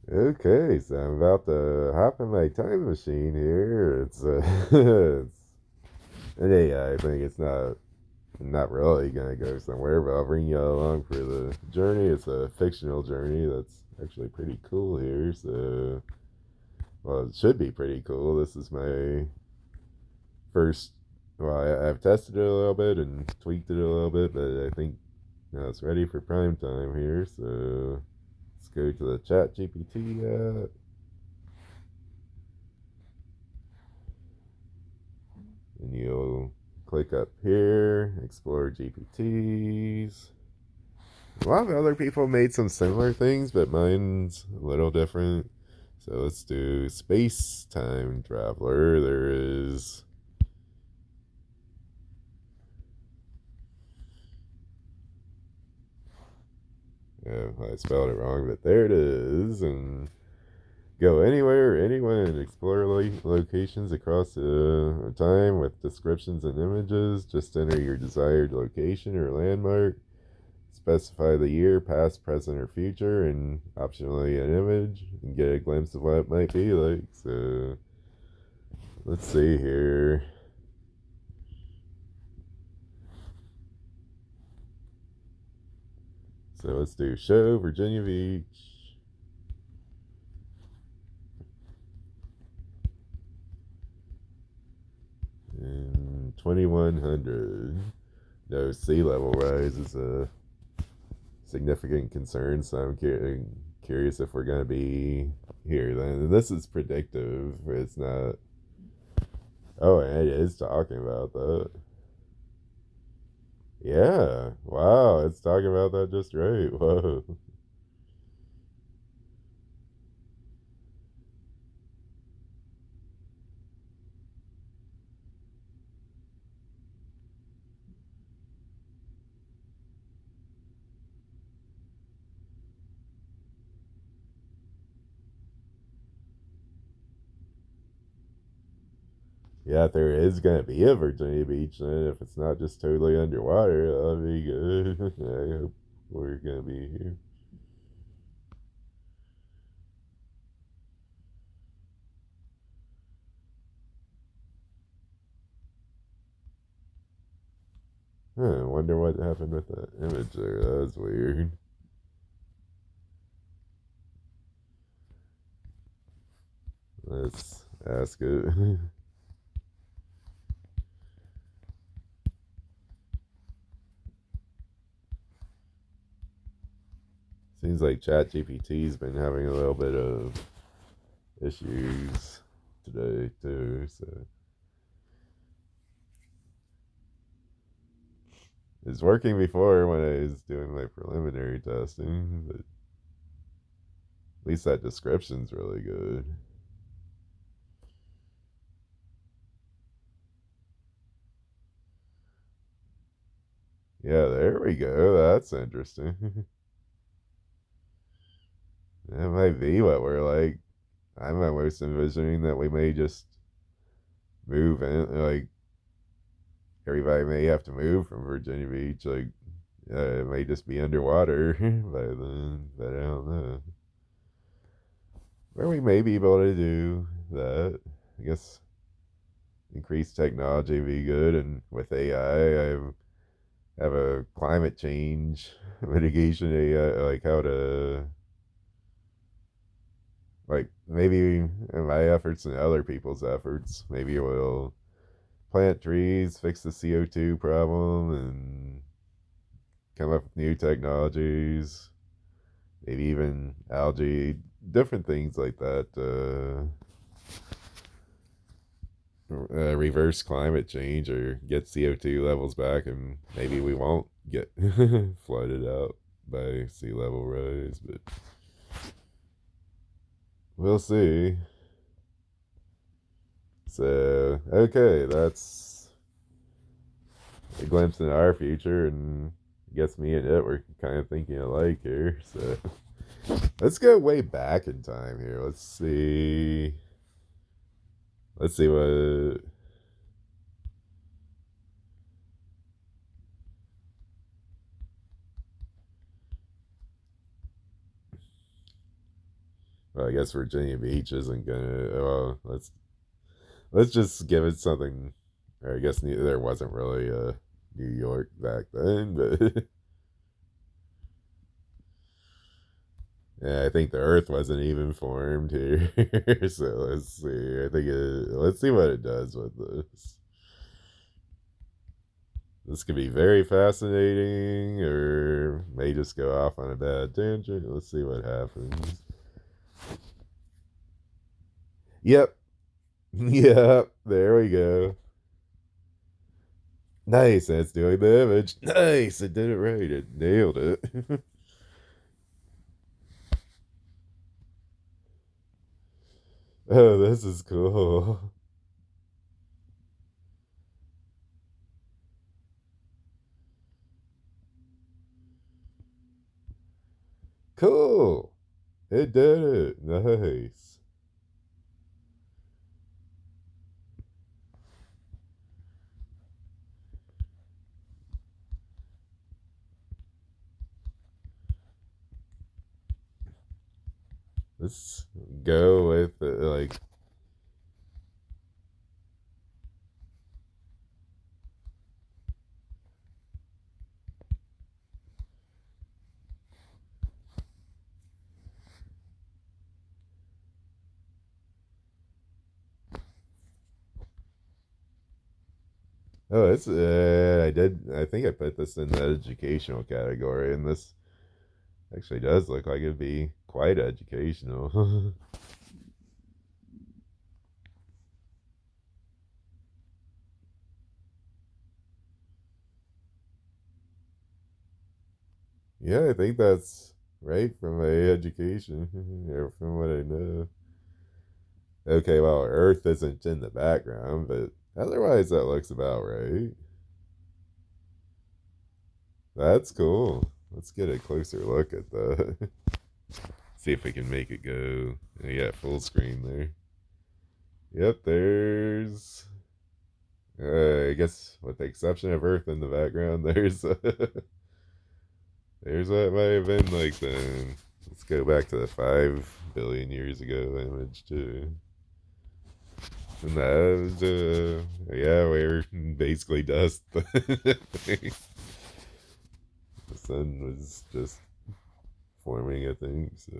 Okay, so I'm about to hop in my time machine here. It's an AI thing. It's not really gonna go somewhere, but I'll bring you along for the journey. It's a fictional journey that's actually pretty cool here. So, well, it should be pretty cool. This is my first. Well, I've tested it a little bit and tweaked it a little bit, but I think now it's ready for prime time here. So let's go to the Chat GPT app. And you'll click up here, explore GPTs. A lot of other people made some similar things, but mine's a little different. So let's do space time traveler. There is. Yeah, I spelled it wrong, but there it is. And go anywhere, anyone, explore locations across time with descriptions and images. Just enter your desired location or landmark. Specify the year, past, present, or future, and optionally an image, and get a glimpse of what it might be like. So let's see here. So let's do show Virginia Beach in 2100. No, sea level rise is a significant concern, so I'm curious if we're going to be here then. And this is predictive, it's not. Oh, and it is talking about that. Yeah. Wow. It's talking about that just right. Whoa. Yeah, if there is going to be a Virginia Beach, then if it's not just totally underwater, that'll be good. I hope we're going to be here. Huh, I wonder what happened with that image there. That was weird. Let's ask it. Seems like ChatGPT's been having a little bit of issues today, too. So it's working before when I was doing my preliminary testing, but at least that description's really good. Yeah, there we go. That's interesting. That might be what we're like. I'm almost envisioning that we may just move in, like, everybody may have to move from Virginia Beach. Like, it may just be underwater by then, but I don't know. Or we may be able to do that. I guess increased technology would be good, and with I have a climate change mitigation AI, like how to, like, maybe in my efforts and other people's efforts, maybe we'll plant trees, fix the CO2 problem, and come up with new technologies, maybe even algae, different things like that. Reverse climate change or get CO2 levels back, and maybe we won't get flooded out by sea level rise, but we'll see. So, okay, that's a glimpse into our future, and I guess me and it were kind of thinking alike here. So, let's go way back in time here. Let's see. Let's see what. Well, I guess Virginia Beach isn't gonna. Well, let's just give it something. Or I guess there wasn't really a New York back then, but yeah, I think the Earth wasn't even formed here. So let's see. Let's see what it does with this. This could be very fascinating, or may just go off on a bad tangent. Let's see what happens. Yep, yep. There we go. Nice. That's doing the image. Nice. It did it right. It nailed it. Oh, this is cool. Cool. It did it. Nice. Let's go with like. Oh, it's I did. I think I put this in the educational category, and this actually does look like it'd be quite educational. Yeah, I think that's right from my education, or from what I know. Okay, well, Earth isn't in the background, but otherwise that looks about right. That's cool. Let's get a closer look at the. See if we can make it go. Yeah, full screen there. Yep, there's. I guess with the exception of Earth in the background, there's there's what might have been like the. Let's go back to the 5 billion years ago image too. And that was, yeah, we're basically dust. The sun was just forming, I think. So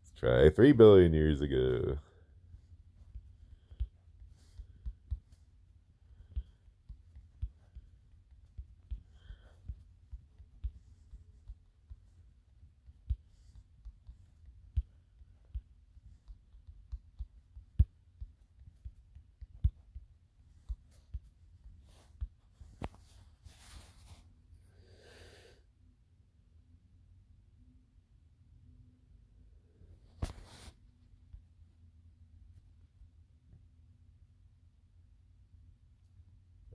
let's try 3 billion years ago.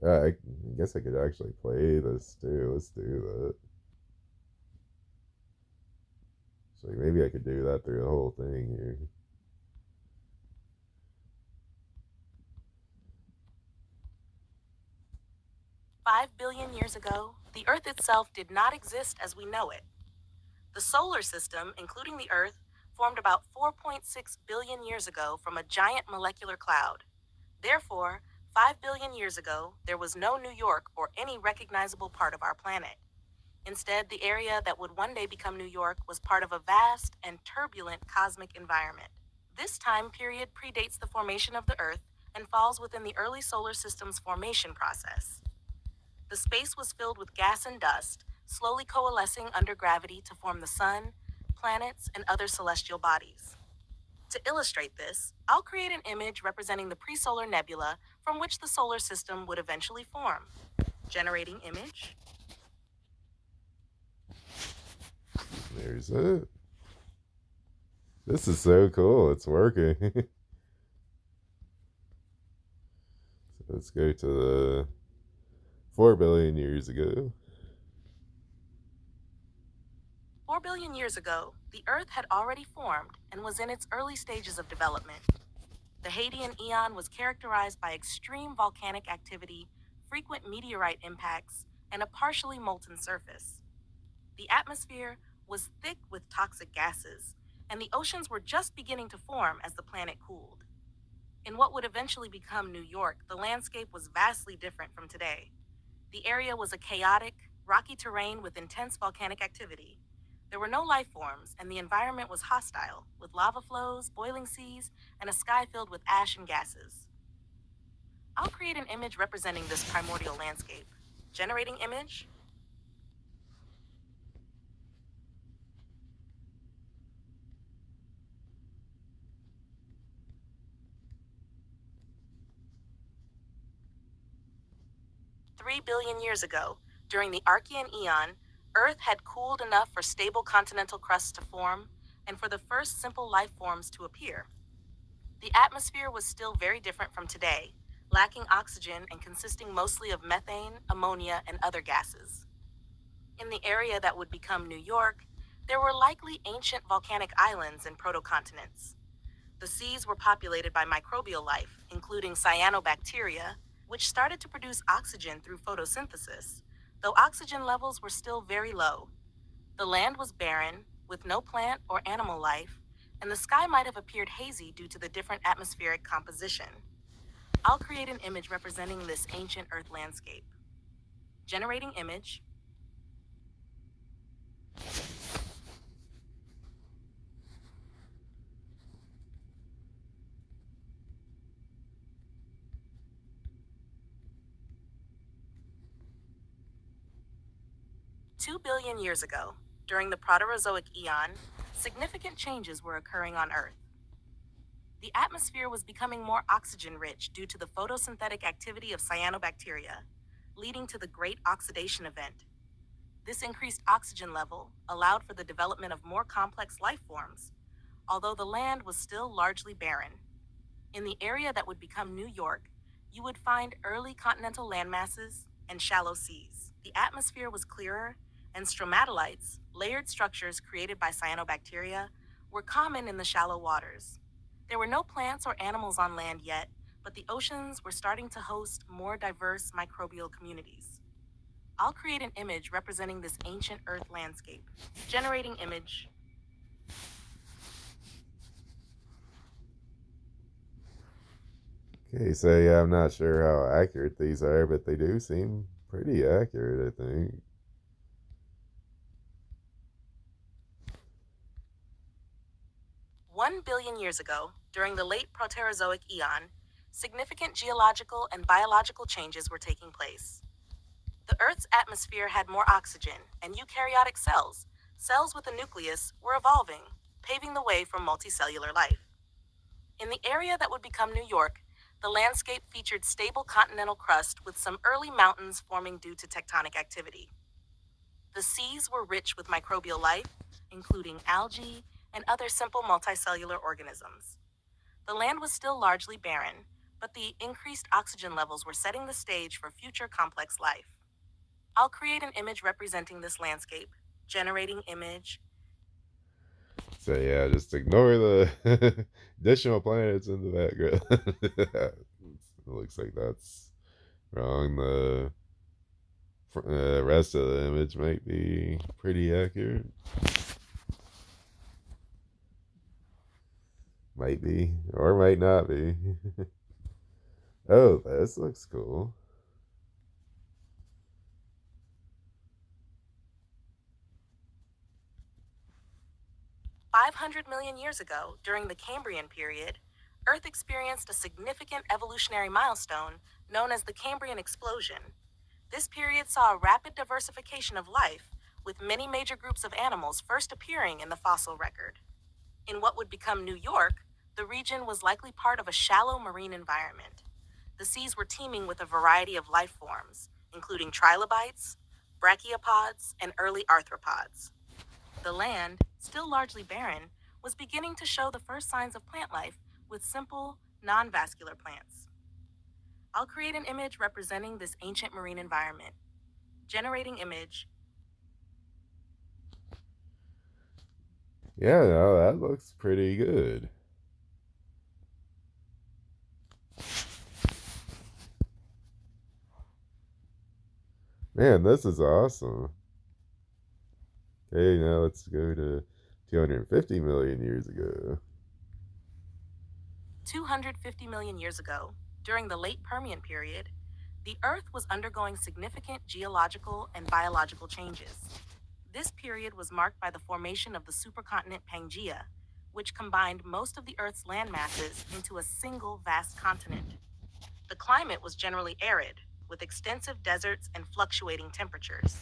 I guess I could actually play this too. Let's do that. So maybe I could do that through the whole thing here. 5 billion years ago, the Earth itself did not exist as we know it. The solar system, including the Earth, formed about 4.6 billion years ago from a giant molecular cloud. Therefore, 5 billion years ago, there was no New York or any recognizable part of our planet. Instead, the area that would one day become New York was part of a vast and turbulent cosmic environment. This time period predates the formation of the Earth and falls within the early solar system's formation process. The space was filled with gas and dust, slowly coalescing under gravity to form the sun, planets, and other celestial bodies. To illustrate this, I'll create an image representing the presolar nebula from which the solar system would eventually form. Generating image. There's it. This is so cool. It's working. So let's go to the 4 billion years ago. 4 billion years ago, the Earth had already formed and was in its early stages of development. The Hadean Eon was characterized by extreme volcanic activity, frequent meteorite impacts, and a partially molten surface. The atmosphere, was thick with toxic gases, and the oceans were just beginning to form as the planet cooled. In what would eventually become New York, the landscape was vastly different from today. The area was a chaotic, rocky terrain with intense volcanic activity. There were no life forms, and the environment was hostile, with lava flows, boiling seas, and a sky filled with ash and gases. I'll create an image representing this primordial landscape. Generating image. 3 billion years ago, during the Archean Eon, Earth had cooled enough for stable continental crusts to form and for the first simple life forms to appear. The atmosphere was still very different from today, lacking oxygen and consisting mostly of methane, ammonia, and other gases. In the area that would become New York, there were likely ancient volcanic islands and protocontinents. The seas were populated by microbial life, including cyanobacteria, which started to produce oxygen through photosynthesis, though oxygen levels were still very low. The land was barren, with no plant or animal life, and the sky might have appeared hazy due to the different atmospheric composition. I'll create an image representing this ancient Earth landscape. Generating image. 2 billion years ago, during the Proterozoic Eon, significant changes were occurring on Earth. The atmosphere was becoming more oxygen rich due to the photosynthetic activity of cyanobacteria, leading to the Great Oxidation Event. This increased oxygen level allowed for the development of more complex life forms, although the land was still largely barren. In the area that would become New York, you would find early continental landmasses and shallow seas. The atmosphere was clearer, and stromatolites, layered structures created by cyanobacteria, were common in the shallow waters. There were no plants or animals on land yet, but the oceans were starting to host more diverse microbial communities. I'll create an image representing this ancient Earth landscape. Generating image. Okay, so yeah, I'm not sure how accurate these are, but they do seem pretty accurate, I think. 1 billion years ago, during the late Proterozoic Eon, significant geological and biological changes were taking place. The Earth's atmosphere had more oxygen, and eukaryotic cells, cells with a nucleus, were evolving, paving the way for multicellular life. In the area that would become New York, the landscape featured stable continental crust with some early mountains forming due to tectonic activity. The seas were rich with microbial life, including algae and other simple multicellular organisms. The land was still largely barren, but the increased oxygen levels were setting the stage for future complex life. I'll create an image representing this landscape. Generating image. So yeah, just ignore the additional planets in the background. It looks like that's wrong. The rest of the image might be pretty accurate. Might be, or might not be. Oh, this looks cool. 500 million years ago, during the Cambrian period, Earth experienced a significant evolutionary milestone known as the Cambrian explosion. This period saw a rapid diversification of life, with many major groups of animals first appearing in the fossil record. In what would become New York, the region was likely part of a shallow marine environment. The seas were teeming with a variety of life forms, including trilobites, brachiopods, and early arthropods. The land, still largely barren, was beginning to show the first signs of plant life with simple, non vascular plants. I'll create an image representing this ancient marine environment. Generating image. Yeah, no, that looks pretty good. Man, this is awesome. Hey, now let's go to 250 million years ago. 250 million years ago, during the late Permian period, the Earth was undergoing significant geological and biological changes. This period was marked by the formation of the supercontinent Pangaea, which combined most of the Earth's land masses into a single vast continent. The climate was generally arid, with extensive deserts and fluctuating temperatures.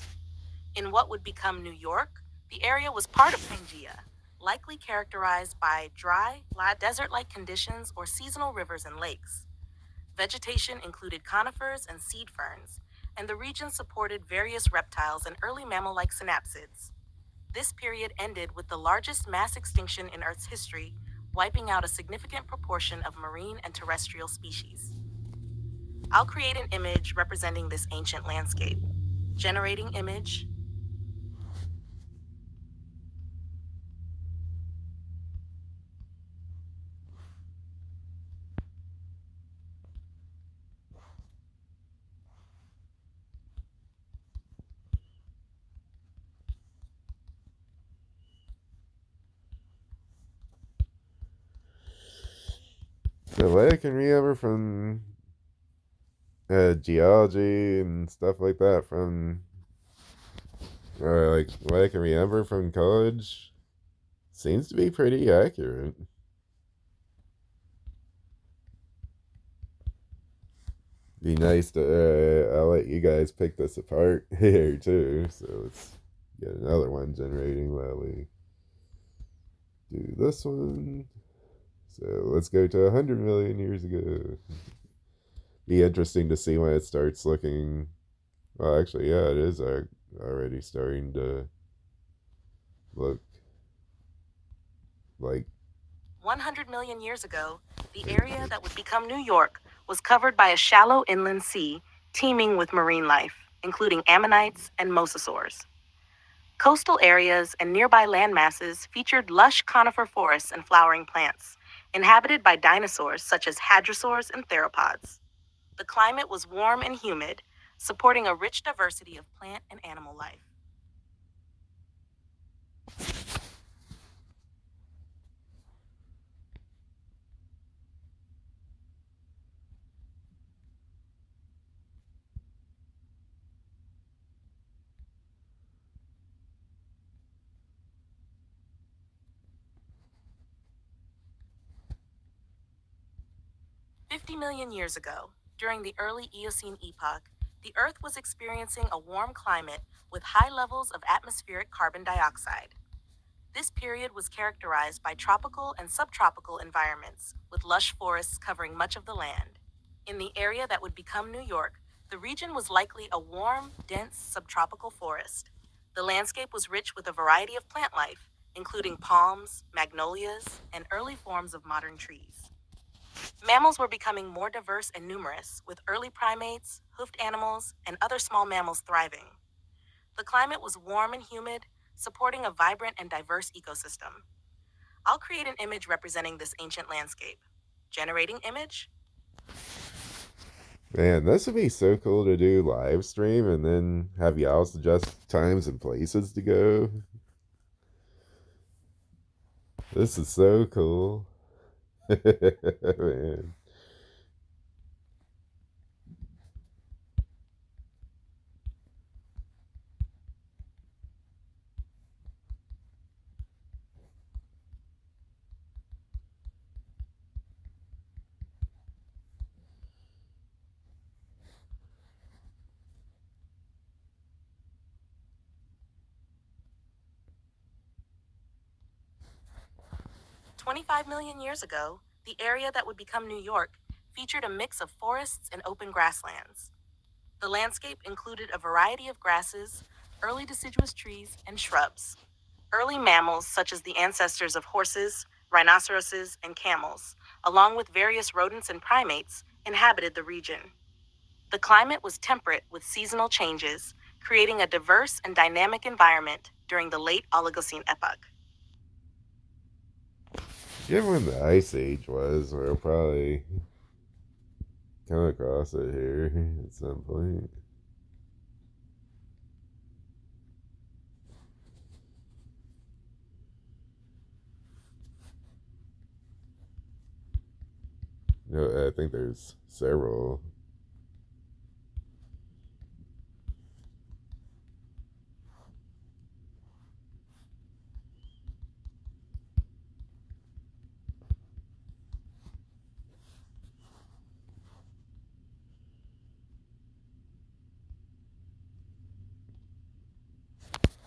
In what would become New York, the area was part of Pangaea, likely characterized by dry, desert like conditions or seasonal rivers and lakes. Vegetation included conifers and seed ferns, and the region supported various reptiles and early mammal like synapsids. This period ended with the largest mass extinction in Earth's history, wiping out a significant proportion of marine and terrestrial species. I'll create an image representing this ancient landscape. Generating image. So what I can remember from geology and stuff like that from, or like what I can remember from college, seems to be pretty accurate. Be nice to, I'll let you guys pick this apart here too. So let's get another one generating while we do this one. So let's go to 100 million years ago. Be interesting to see when it starts looking. Well, actually, yeah, it is already starting to look like. 100 million years ago, the area that would become New York was covered by a shallow inland sea teeming with marine life, including ammonites and mosasaurs. Coastal areas and nearby land masses featured lush conifer forests and flowering plants, inhabited by dinosaurs such as hadrosaurs and theropods. The climate was warm and humid, supporting a rich diversity of plant and animal life. Fifty million years ago, during the early Eocene epoch, the Earth was experiencing a warm climate with high levels of atmospheric carbon dioxide. This period was characterized by tropical and subtropical environments, with lush forests covering much of the land. In the area that would become New York, the region was likely a warm, dense subtropical forest. The landscape was rich with a variety of plant life, including palms, magnolias, and early forms of modern trees. Mammals were becoming more diverse and numerous, with early primates, hoofed animals, and other small mammals thriving. The climate was warm and humid, supporting a vibrant and diverse ecosystem. I'll create an image representing this ancient landscape. Generating image. Man, this would be so cool to do live stream and then have y'all suggest times and places to go. This is so cool. Man. 25 million years ago, the area that would become New York featured a mix of forests and open grasslands. The landscape included a variety of grasses, early deciduous trees, and shrubs. Early mammals, such as the ancestors of horses, rhinoceroses, and camels, along with various rodents and primates, inhabited the region. The climate was temperate with seasonal changes, creating a diverse and dynamic environment during the late Oligocene epoch. Given when the Ice Age was, we'll probably come across it here at some point. No, I think there's several.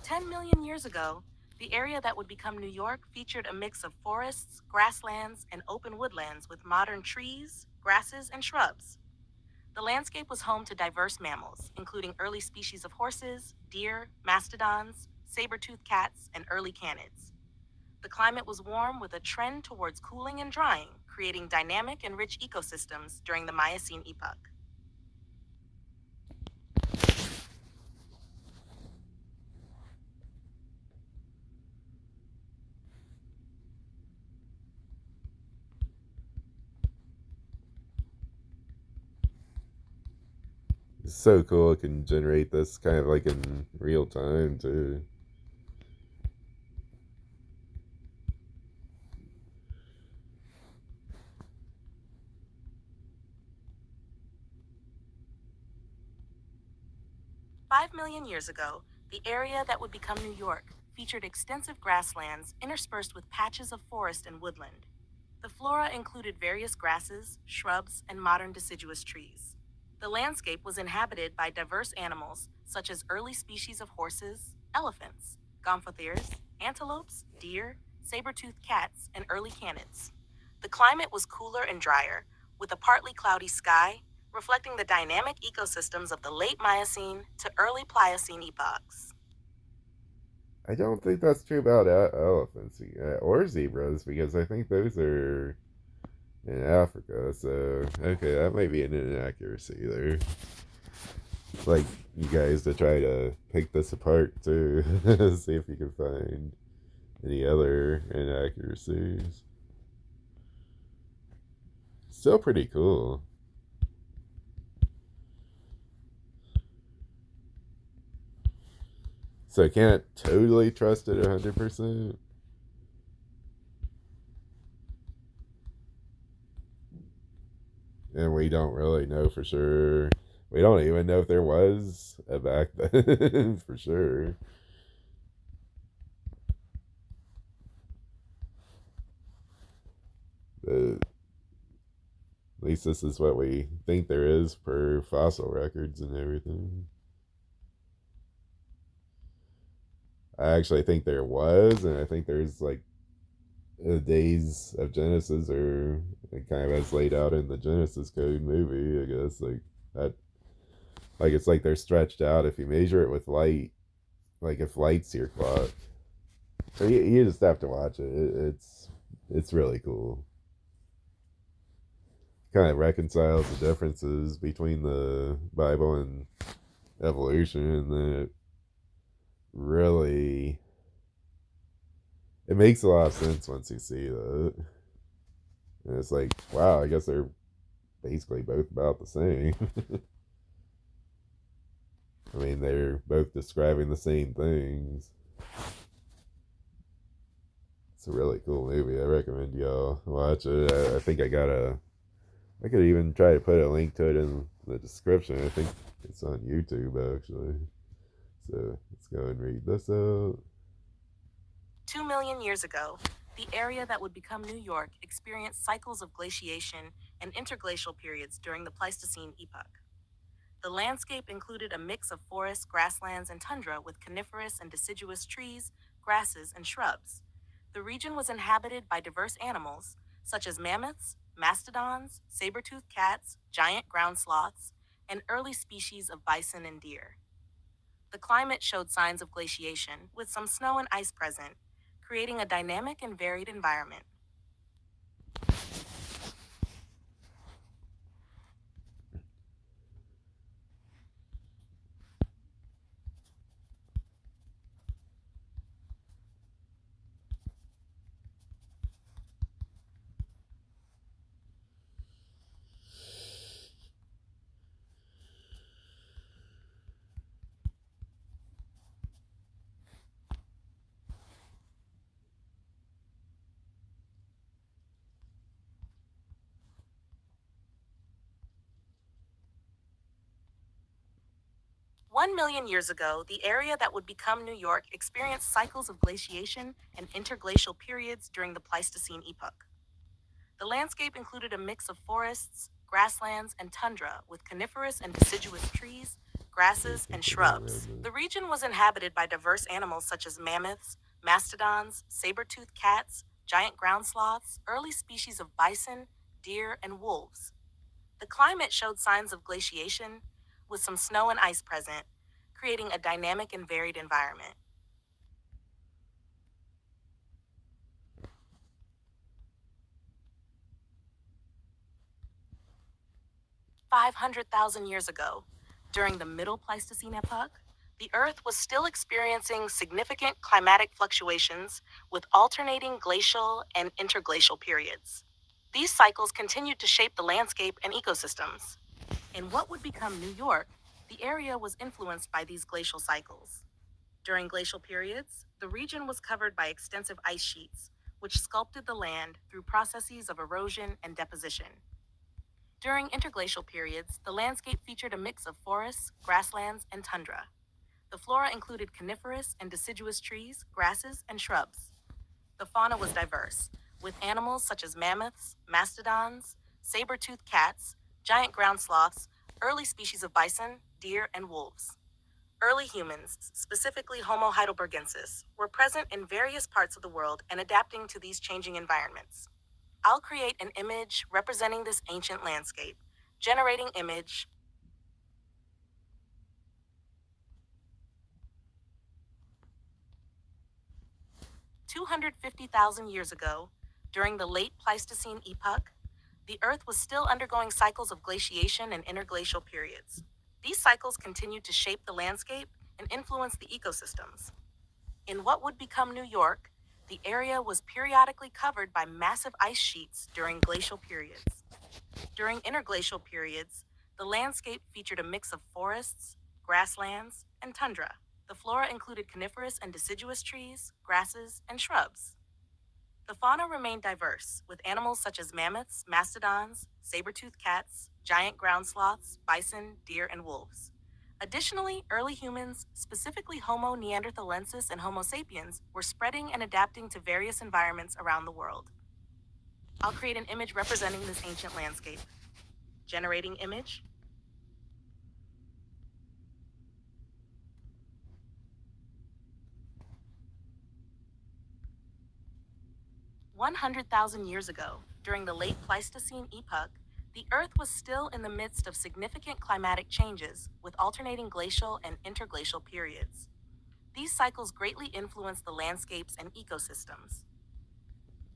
10 million years ago, the area that would become New York featured a mix of forests, grasslands, and open woodlands with modern trees, grasses, and shrubs. The landscape was home to diverse mammals, including early species of horses, deer, mastodons, saber-toothed cats, and early canids. The climate was warm with a trend towards cooling and drying, creating dynamic and rich ecosystems during the Miocene epoch. It's so cool it can generate this kind of like in real time too. 5 million years ago, the area that would become New York featured extensive grasslands interspersed with patches of forest and woodland. The flora included various grasses, shrubs, and modern deciduous trees. The landscape was inhabited by diverse animals such as early species of horses, elephants, gomphotheres, antelopes, deer, saber-toothed cats, and early canids. The climate was cooler and drier, with a partly cloudy sky, reflecting the dynamic ecosystems of the late Miocene to early Pliocene epochs. I don't think that's true about elephants or zebras because I think those are in Africa. So okay, that might be an inaccuracy there. Like you guys to try to pick this apart to see if you can find any other inaccuracies. Still pretty cool. So I can't totally trust it 100%. And we don't really know for sure. We don't even know if there was a back then for sure. But at least this is what we think there is per fossil records and everything. I actually think there was, and I think there's like the days of Genesis are kind of as laid out in the Genesis Code movie, I guess. Like that, like it's like they're stretched out if you measure it with light. Like if light's your clock, so you just have to watch it. It's really cool. Kind of reconciles the differences between the Bible and evolution, and then really it makes a lot of sense once you see that. And it's like, wow, I guess they're basically both about the same. I mean, they're both describing the same things. It's a really cool movie. I recommend y'all watch it. I think I could even try to put a link to it in the description. I think it's on YouTube actually. So let's go and read this out. 2 million years ago, the area that would become New York experienced cycles of glaciation and interglacial periods during the Pleistocene epoch. The landscape included a mix of forests, grasslands, and tundra with coniferous and deciduous trees, grasses, and shrubs. The region was inhabited by diverse animals, such as mammoths, mastodons, saber-toothed cats, giant ground sloths, and early species of bison and deer. The climate showed signs of glaciation, with some snow and ice present, creating a dynamic and varied environment. 1 million years ago, the area that would become New York experienced cycles of glaciation and interglacial periods during the Pleistocene epoch. The landscape included a mix of forests, grasslands, and tundra with coniferous and deciduous trees, grasses, and shrubs. The region was inhabited by diverse animals such as mammoths, mastodons, saber-toothed cats, giant ground sloths, early species of bison, deer, and wolves. The climate showed signs of glaciation, with some snow and ice present, creating a dynamic and varied environment. 500,000 years ago, during the Middle Pleistocene epoch, the Earth was still experiencing significant climatic fluctuations with alternating glacial and interglacial periods. These cycles continued to shape the landscape and ecosystems. In what would become New York, the area was influenced by these glacial cycles. During glacial periods, the region was covered by extensive ice sheets, which sculpted the land through processes of erosion and deposition. During interglacial periods, the landscape featured a mix of forests, grasslands, and tundra. The flora included coniferous and deciduous trees, grasses, and shrubs. The fauna was diverse, with animals such as mammoths, mastodons, saber-toothed cats, giant ground sloths, early species of bison, deer, and wolves. Early humans, specifically Homo heidelbergensis, were present in various parts of the world and adapting to these changing environments. I'll create an image representing this ancient landscape. Generating image. 250,000 years ago, during the late Pleistocene epoch, the Earth was still undergoing cycles of glaciation and interglacial periods. These cycles continued to shape the landscape and influence the ecosystems. In what would become New York, the area was periodically covered by massive ice sheets during glacial periods. During interglacial periods, the landscape featured a mix of forests, grasslands, and tundra. The flora included coniferous and deciduous trees, grasses, and shrubs. The fauna remained diverse, with animals such as mammoths, mastodons, saber-toothed cats, giant ground sloths, bison, deer, and wolves. Additionally, early humans, specifically Homo neanderthalensis and Homo sapiens, were spreading and adapting to various environments around the world. I'll create an image representing this ancient landscape. Generating image. 100,000 years ago, during the late Pleistocene epoch, the Earth was still in the midst of significant climatic changes, with alternating glacial and interglacial periods. These cycles greatly influenced the landscapes and ecosystems.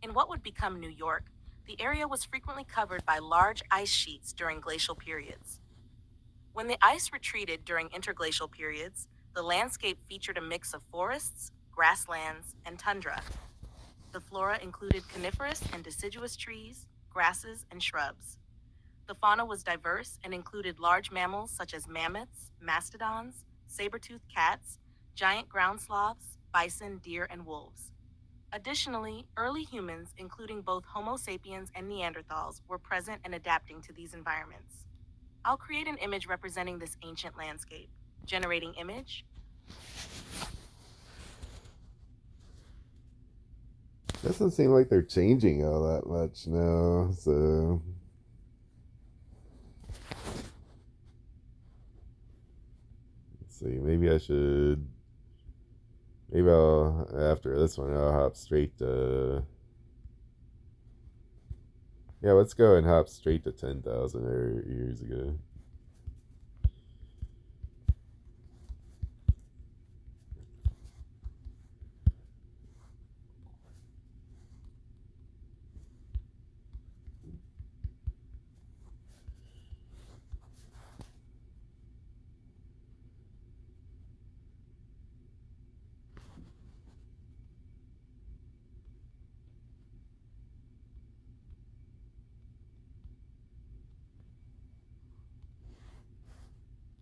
In what would become New York, the area was frequently covered by large ice sheets during glacial periods. When the ice retreated during interglacial periods, the landscape featured a mix of forests, grasslands, and tundra. The flora included coniferous and deciduous trees, grasses, and shrubs. The fauna was diverse and included large mammals such as mammoths, mastodons, saber-toothed cats, giant ground sloths, bison, deer, and wolves. Additionally, early humans, including both Homo sapiens and Neanderthals, were present and adapting to these environments. I'll create an image representing this ancient landscape. Generating image. Doesn't seem like they're changing all that much now, so let's see. Maybe after this one, I'll hop straight to. Yeah, let's go and hop straight to 10,000 years ago.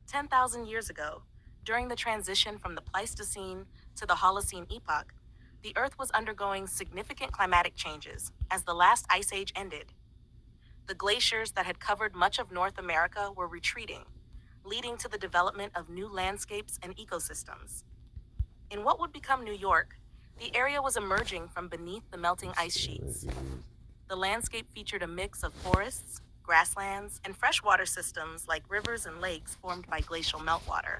10,000 years ago, during the transition from the Pleistocene to the Holocene epoch, the Earth was undergoing significant climatic changes as the last ice age ended. The glaciers that had covered much of North America were retreating, leading to the development of new landscapes and ecosystems. In what would become New York, the area was emerging from beneath the melting ice sheets. The landscape featured a mix of forests, grasslands, and freshwater systems like rivers and lakes formed by glacial meltwater.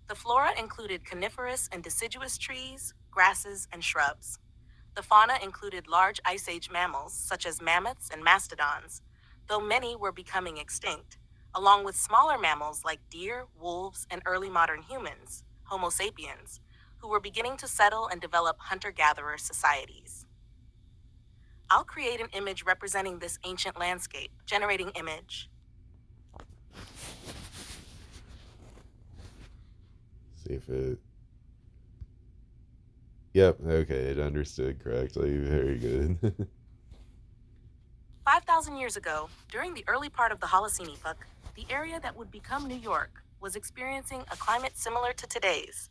The flora included coniferous and deciduous trees, grasses, and shrubs. The fauna included large Ice Age mammals, such as mammoths and mastodons, though many were becoming extinct, along with smaller mammals like deer, wolves, and early modern humans, Homo sapiens, who were beginning to settle and develop hunter-gatherer societies. I'll create an image representing this ancient landscape, generating image. See if it. Yep, okay, it understood correctly. Very good. 5,000 years ago, during the early part of the Holocene epoch, the area that would become New York was experiencing a climate similar to today's.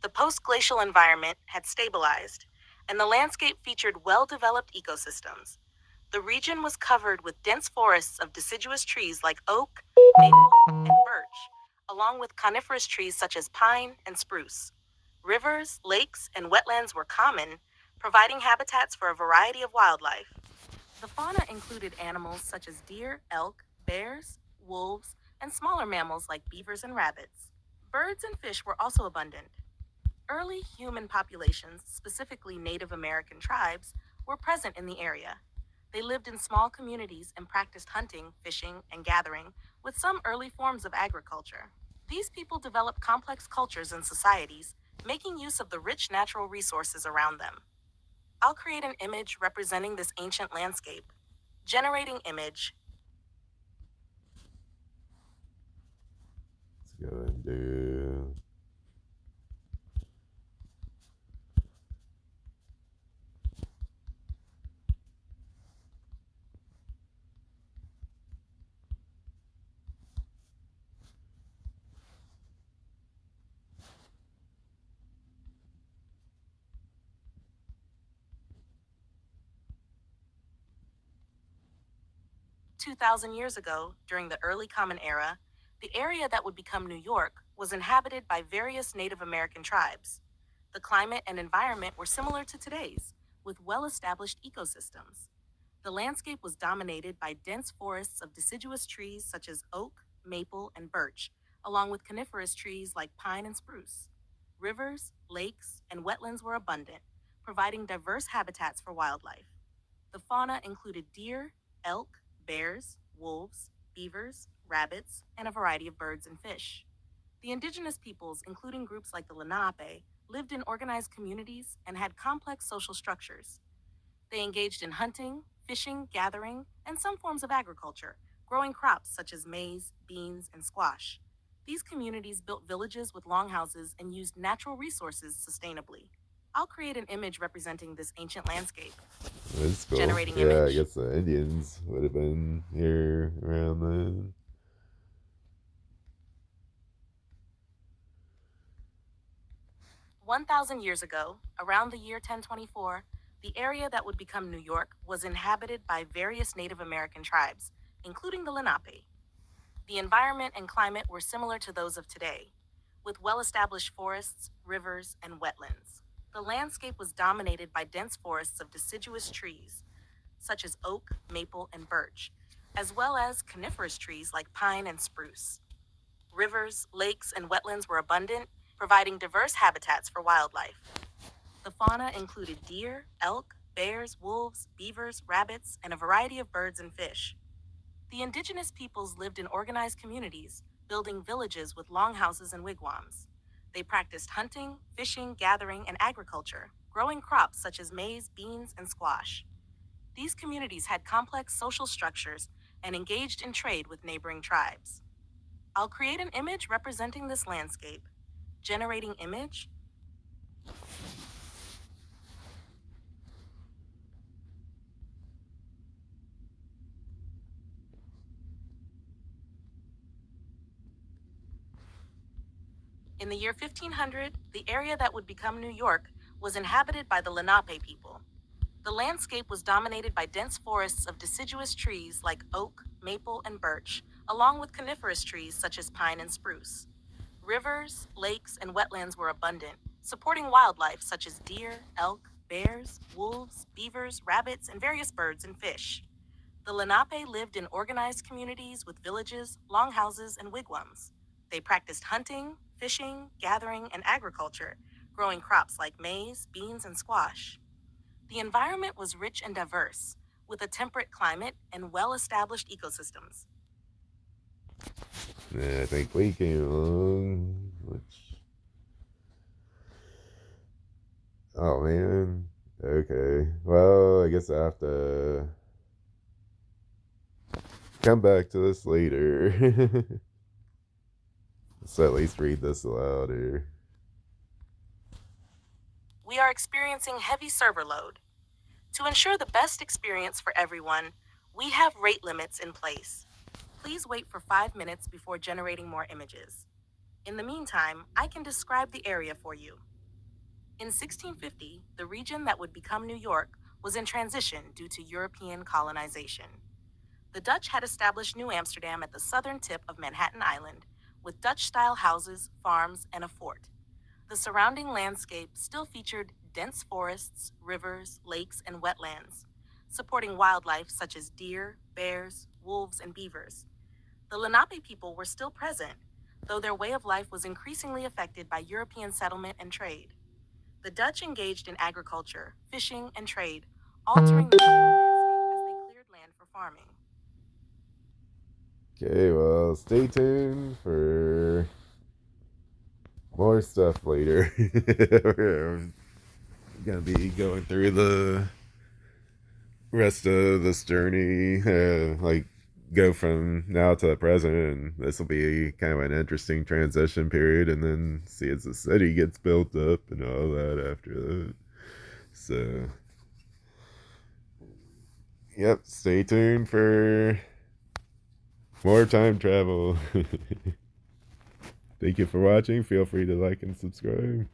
The post-glacial environment had stabilized, and the landscape featured well-developed ecosystems. The region was covered with dense forests of deciduous trees like oak, maple, and birch, along with coniferous trees such as pine and spruce. Rivers, lakes, and wetlands were common, providing habitats for a variety of wildlife. The fauna included animals such as deer, elk, bears, wolves, and smaller mammals like beavers and rabbits. Birds and fish were also abundant. Early human populations, specifically Native American tribes, were present in the area. They lived in small communities and practiced hunting, fishing, and gathering, with some early forms of agriculture. These people developed complex cultures and societies, making use of the rich natural resources around them. I'll create an image representing this ancient landscape. Generating image. Let's go and do. 2,000 years ago, during the early Common Era, the area that would become New York was inhabited by various Native American tribes. The climate and environment were similar to today's, with well established ecosystems. The landscape was dominated by dense forests of deciduous trees such as oak, maple, and birch, along with coniferous trees like pine and spruce. Rivers, lakes, and wetlands were abundant, providing diverse habitats for wildlife. The fauna included deer, elk, bears, wolves, beavers, rabbits, and a variety of birds and fish. The indigenous peoples, including groups like the Lenape, lived in organized communities and had complex social structures. They engaged in hunting, fishing, gathering, and some forms of agriculture, growing crops such as maize, beans, and squash. These communities built villages with longhouses and used natural resources sustainably. I'll create an image representing this ancient landscape. That's cool. Generating Yeah, I image. guess the Indians would have been here around then. 1,000 years ago, around the year 1024, the area that would become New York was inhabited by various Native American tribes, including the Lenape. The environment and climate were similar to those of today, with well established forests, rivers, and wetlands. The landscape was dominated by dense forests of deciduous trees, such as oak, maple, and birch, as well as coniferous trees like pine and spruce. Rivers, lakes, and wetlands were abundant, providing diverse habitats for wildlife. The fauna included deer, elk, bears, wolves, beavers, rabbits, and a variety of birds and fish. The indigenous peoples lived in organized communities, building villages with longhouses and wigwams. They practiced hunting, fishing, gathering, and agriculture, growing crops such as maize, beans, and squash. These communities had complex social structures and engaged in trade with neighboring tribes. I'll create an image representing this landscape. Generating image. In the year 1500, the area that would become New York was inhabited by the Lenape people. The landscape was dominated by dense forests of deciduous trees like oak, maple, and birch, along with coniferous trees such as pine and spruce. Rivers, lakes, and wetlands were abundant, supporting wildlife such as deer, elk, bears, wolves, beavers, rabbits, and various birds and fish. The Lenape lived in organized communities with villages, longhouses, and wigwams. They practiced hunting, fishing, gathering, and agriculture, growing crops like maize, beans, and squash. The environment was rich and diverse, with a temperate climate and well established ecosystems. Yeah, I think we came along, which, oh man, okay. Well, I guess I have to come back to this later. So at least read this aloud here. We are experiencing heavy server load. To ensure the best experience for everyone, we have rate limits in place. Please wait for 5 minutes before generating more images. In the meantime, I can describe the area for you. In 1650, the region that would become New York was in transition due to European colonization. The Dutch had established New Amsterdam at the southern tip of Manhattan Island, with Dutch style houses, farms, and a fort. The surrounding landscape still featured dense forests, rivers, lakes, and wetlands, supporting wildlife such as deer, bears, wolves, and beavers. The Lenape people were still present, though their way of life was increasingly affected by European settlement and trade. The Dutch engaged in agriculture, fishing, and trade, altering the local landscape as they cleared land for farming. Okay, well, stay tuned for more stuff later. We're gonna be going through the rest of this journey, like go from now to the present, and this will be kind of an interesting transition period, and then see as the city gets built up and all that after that. So, yep, stay tuned for more time travel. Thank you for watching. Feel free to like and subscribe.